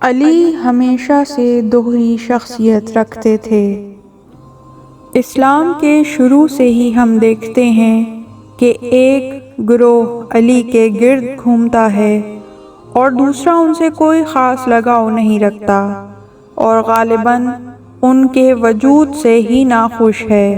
علی ہمیشہ سے دوہری شخصیت رکھتے تھے۔ اسلام کے شروع سے ہی ہم دیکھتے ہیں کہ ایک گروہ علی کے گرد گھومتا ہے اور دوسرا ان سے کوئی خاص لگاؤ نہیں رکھتا اور غالباً ان کے وجود سے ہی ناخوش ہے۔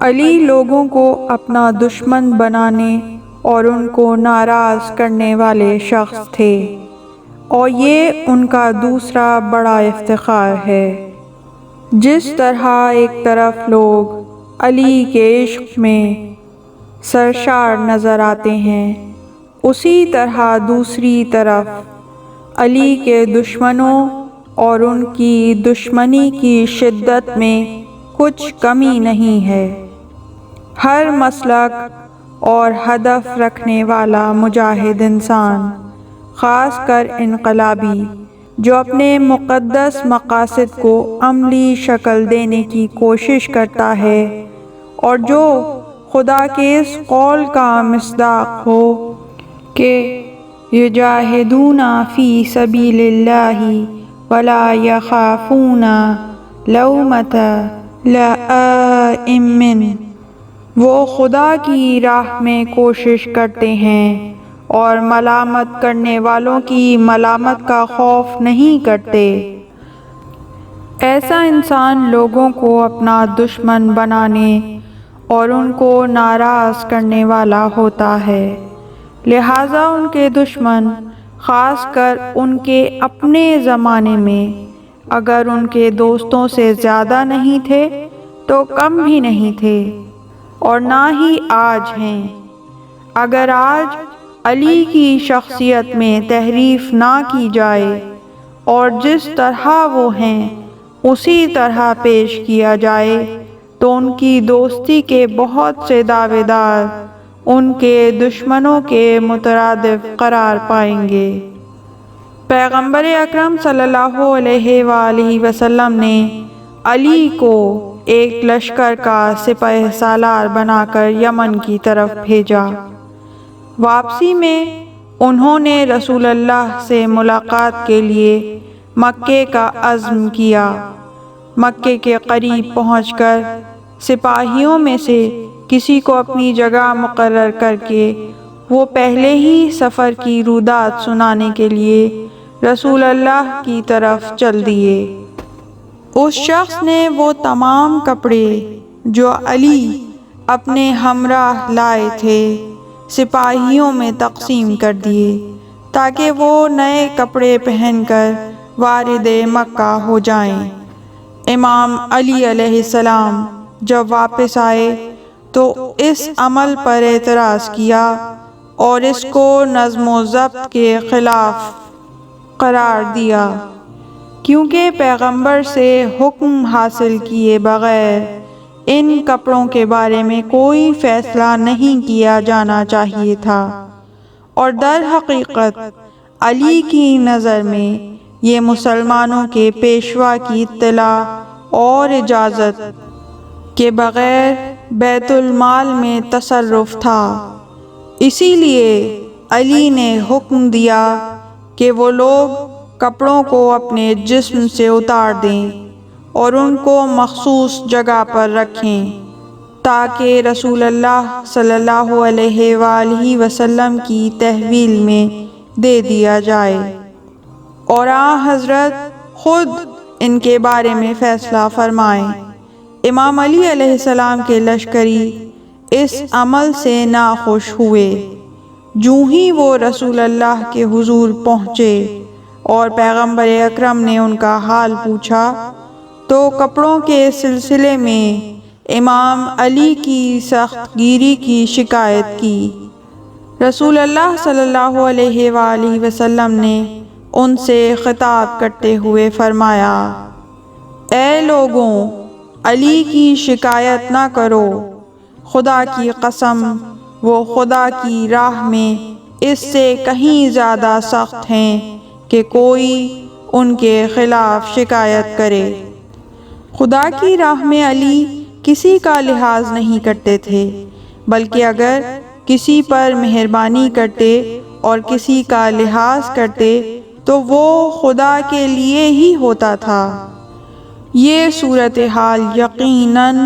علی لوگوں کو اپنا دشمن بنانے اور ان کو ناراض کرنے والے شخص تھے، اور یہ ان کا دوسرا بڑا افتخار ہے۔ جس طرح ایک طرف لوگ علی کے عشق میں سرشار نظر آتے ہیں، اسی طرح دوسری طرف علی کے دشمنوں اور ان کی دشمنی کی شدت میں کچھ کمی نہیں ہے۔ ہر مسلک اور ہدف رکھنے والا مجاہد انسان، خاص کر انقلابی، جو اپنے مقدس مقاصد کو عملی شکل دینے کی کوشش کرتا ہے اور جو خدا کے اس قول کا مصداق ہو کہ یجاہدون فی سبیل اللہ ولا یخافون لومۃ لائم، وہ خدا کی راہ میں کوشش کرتے ہیں اور ملامت کرنے والوں کی ملامت کا خوف نہیں کرتے۔ ایسا انسان لوگوں کو اپنا دشمن بنانے اور ان کو ناراض کرنے والا ہوتا ہے، لہٰذا ان کے دشمن، خاص کر ان کے اپنے زمانے میں، اگر ان کے دوستوں سے زیادہ نہیں تھے تو کم بھی نہیں تھے، اور نہ ہی آج ہیں۔ اگر آج علی کی شخصیت میں تحریف نہ کی جائے اور جس طرح وہ ہیں اسی طرح پیش کیا جائے تو ان کی دوستی کے بہت سے دعوے دار ان کے دشمنوں کے مترادف قرار پائیں گے۔ پیغمبر اکرم صلی اللہ علیہ وآلہ وسلم نے علی کو ایک لشکر کا سپہ سالار بنا کر یمن کی طرف بھیجا۔ واپسی میں انہوں نے رسول اللہ سے ملاقات کے لیے مکے کا عزم کیا۔ مکے کے قریب پہنچ کر سپاہیوں میں سے کسی کو اپنی جگہ مقرر کر کے وہ پہلے ہی سفر کی رودات سنانے کے لیے رسول اللہ کی طرف چل دیے۔ اس شخص نے وہ تمام کپڑے جو علی اپنے ہمراہ لائے تھے سپاہیوں میں تقسیم کر دیے تاکہ وہ نئے کپڑے پہن کر وارد مکہ ہو جائیں۔ امام علی علیہ السلام جب واپس آئے تو اس عمل پر اعتراض کیا اور اس کو نظم و ضبط کے خلاف قرار دیا، کیونکہ پیغمبر سے حکم حاصل کیے بغیر ان کپڑوں کے بارے میں کوئی فیصلہ نہیں کیا جانا چاہیے تھا، اور در حقیقت علی کی نظر میں یہ مسلمانوں کے پیشوا کی اطلاع اور اجازت کے بغیر بیت المال میں تصرف تھا۔ اسی لیے علی نے حکم دیا کہ وہ لوگ کپڑوں کو اپنے جسم سے اتار دیں اور ان کو مخصوص جگہ پر رکھیں تاکہ رسول اللہ صلی اللہ علیہ وآلہ وسلم کی تحویل میں دے دیا جائے، اور حضرت خود ان کے بارے میں فیصلہ فرمائیں۔ امام علی علیہ السلام کے لشکری اس عمل سے ناخوش ہوئے۔ جوں ہی وہ رسول اللہ کے حضور پہنچے اور پیغمبر اکرم نے ان کا حال پوچھا تو کپڑوں کے سلسلے میں امام علی کی سخت گیری کی شکایت کی۔ رسول اللہ صلی اللہ علیہ وآلہ وسلم نے ان سے خطاب کرتے ہوئے فرمایا، اے لوگوں، علی کی شکایت نہ کرو، خدا کی قسم وہ خدا کی راہ میں اس سے کہیں زیادہ سخت ہیں کہ کوئی ان کے خلاف شکایت کرے۔ خدا کی راہ میں علی کسی کا لحاظ نہیں کرتے تھے، بلکہ اگر کسی پر مہربانی کرتے اور کسی کا لحاظ کرتے تو وہ خدا کے لیے ہی ہوتا تھا۔ یہ صورتحال یقیناً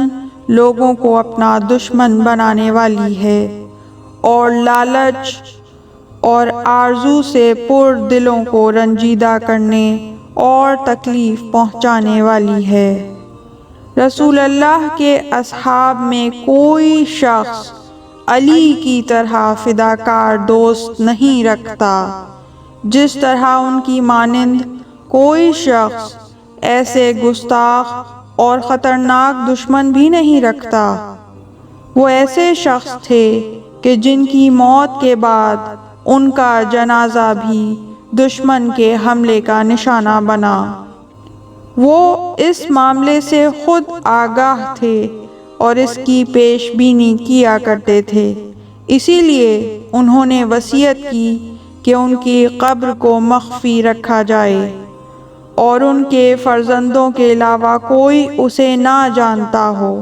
لوگوں کو اپنا دشمن بنانے والی ہے اور لالچ اور آرزو سے پر دلوں کو رنجیدہ کرنے اور تکلیف پہنچانے والی ہے۔ رسول اللہ کے اصحاب میں کوئی شخص علی کی طرح فداکار دوست نہیں رکھتا، جس طرح ان کی مانند کوئی شخص ایسے گستاخ اور خطرناک دشمن بھی نہیں رکھتا۔ وہ ایسے شخص تھے کہ جن کی موت کے بعد ان کا جنازہ بھی دشمن کے حملے کا نشانہ بنا۔ وہ اس معاملے سے خود آگاہ تھے اور اس کی پیش بینی کیا کرتے تھے، اسی لیے انہوں نے وصیت کی کہ ان کی قبر کو مخفی رکھا جائے اور ان کے فرزندوں کے علاوہ کوئی اسے نہ جانتا ہو،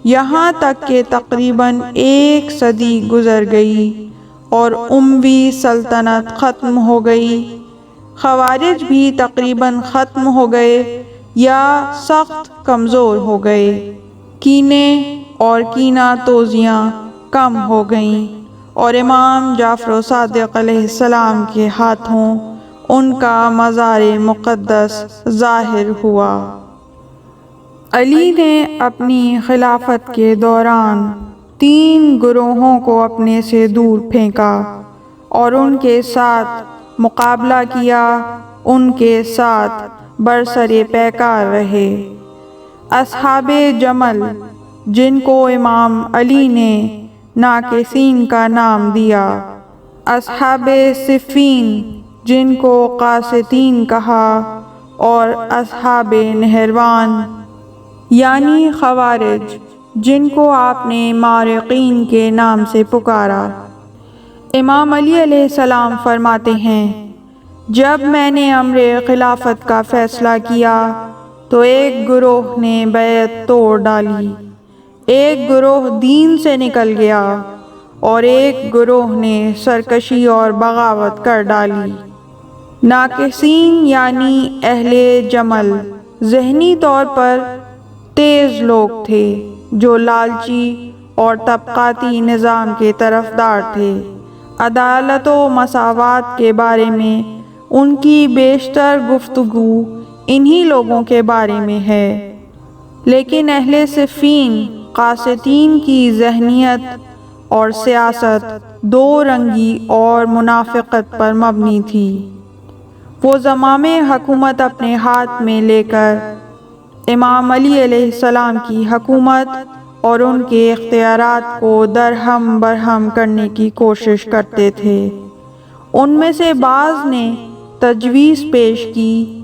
یہاں تک کہ تقریباً 1 صدی گزر گئی اور اموی سلطنت ختم ہو گئی۔ خوارج بھی تقریباً ختم ہو گئے یا سخت کمزور ہو گئے، کینے اور کینہ توزیاں کم ہو گئیں اور امام جعفر صادق علیہ السلام کے ہاتھوں ان کا مزار مقدس ظاہر ہوا۔ علی نے اپنی خلافت کے دوران 3 گروہوں کو اپنے سے دور پھینکا اور ان کے ساتھ مقابلہ کیا، ان کے ساتھ برسر پیکار رہے۔ اصحاب جمل، جن کو امام علی نے ناکثین کا نام دیا، اصحاب صفین، جن کو قاسطین کہا، اور اصحاب نہروان یعنی خوارج، جن کو آپ نے مارقین کے نام سے پکارا۔ امام علی علیہ السلام فرماتے ہیں، جب میں نے امر خلافت کا فیصلہ کیا تو ایک گروہ نے بیعت توڑ ڈالی، ایک گروہ دین سے نکل گیا اور ایک گروہ نے سرکشی اور بغاوت کر ڈالی۔ ناکثین یعنی اہل جمل ذہنی طور پر تیز لوگ تھے جو لالچی اور طبقاتی نظام کے طرفدار تھے۔ عدالت و مساوات کے بارے میں ان کی بیشتر گفتگو انہی لوگوں کے بارے میں ہے، لیکن اہل صفین قاسطین کی ذہنیت اور سیاست 2 رنگی اور منافقت پر مبنی تھی۔ وہ زمام حکومت اپنے ہاتھ میں لے کر امام علی علیہ السلام کی حکومت اور ان کے اختیارات کو درہم برہم کرنے کی کوشش کرتے تھے۔ ان میں سے بعض نے تجویز پیش کی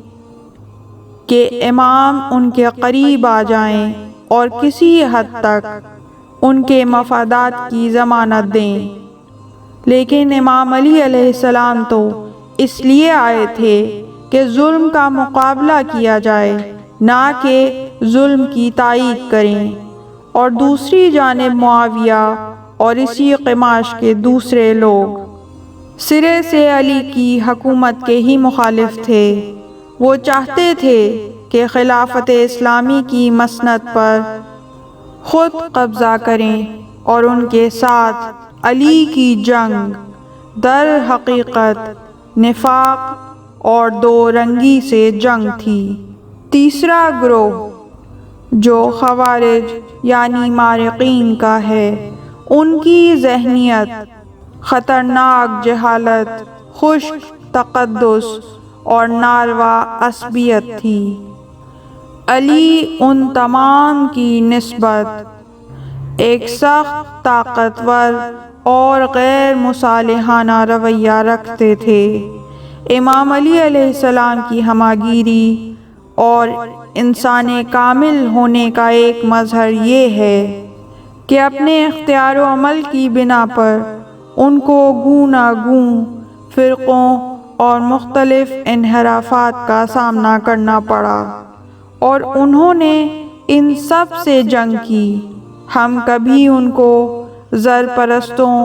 کہ امام ان کے قریب آ جائیں اور کسی حد تک ان کے مفادات کی ضمانت دیں، لیکن امام علی علیہ السلام تو اس لیے آئے تھے کہ ظلم کا مقابلہ کیا جائے، نہ کہ ظلم کی تائید کریں، اور دوسری جانب معاویہ اور اسی قماش کے دوسرے لوگ سرے سے علی کی حکومت کے ہی مخالف تھے۔ وہ چاہتے تھے کہ خلافت اسلامی کی مسند پر خود قبضہ کریں اور ان کے ساتھ علی کی جنگ در حقیقت نفاق اور 2 رنگی سے جنگ تھی۔ تیسرا گروہ جو خوارج یعنی مارقین کا ہے، ان کی ذہنیت خطرناک جہالت، خشک تقدس اور ناروا عصبیت تھی۔ علی ان تمام کی نسبت ایک سخت طاقتور اور غیر مصالحانہ رویہ رکھتے تھے۔ امام علی علیہ السلام کی ہماگیری اور انسان کامل ہونے کا ایک مظہر یہ ہے کہ اپنے اختیار و عمل کی بنا پر ان کو گوناگون فرقوں اور مختلف انحرافات کا سامنا کرنا پڑا اور انہوں نے ان سب سے جنگ کی۔ ہم کبھی ان کو زر پرستوں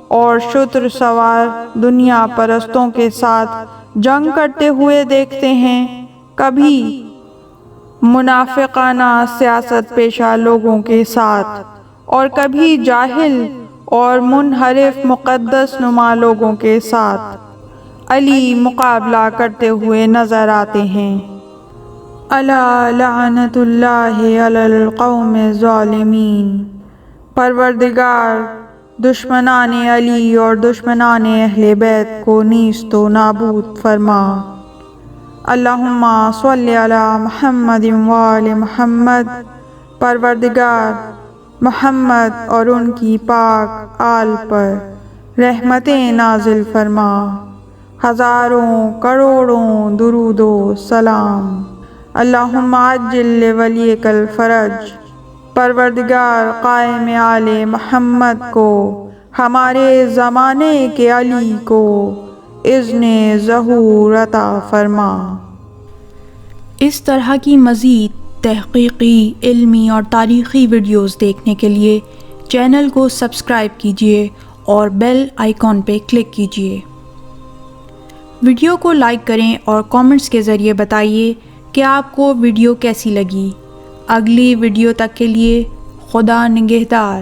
اور شتر سوار دنیا پرستوں کے ساتھ جنگ کرتے ہوئے دیکھتے ہیں، کبھی منافقانہ سیاست پیشہ لوگوں کے ساتھ، اور کبھی جاہل اور منحرف مقدس نما لوگوں کے ساتھ علی مقابلہ کرتے ہوئے نظر آتے ہیں۔ الا لعنت اللہ علی القوم الظالمین۔ پروردگار دشمنان علی اور دشمنان اہل بیت کو نیست و نابود فرما۔ اللہم صلی علی محمد وآل محمد۔ پروردگار محمد اور ان کی پاک آل پر رحمتیں نازل فرما۔ ہزاروں کروڑوں درود و سلام۔ اللہم عجل لولیک الفرج۔ پروردگار قائم آل محمد کو، ہمارے زمانے کے علی کو اذن ظہور عطا فرما۔ اس طرح کی مزید تحقیقی، علمی اور تاریخی ویڈیوز دیکھنے کے لیے چینل کو سبسکرائب کیجیے اور بیل آئیکن پہ کلک کیجیے۔ ویڈیو کو لائک کریں اور کامنٹس کے ذریعے بتائیے کہ آپ کو ویڈیو کیسی لگی۔ اگلی ویڈیو تک کے لیے خدا نگہدار۔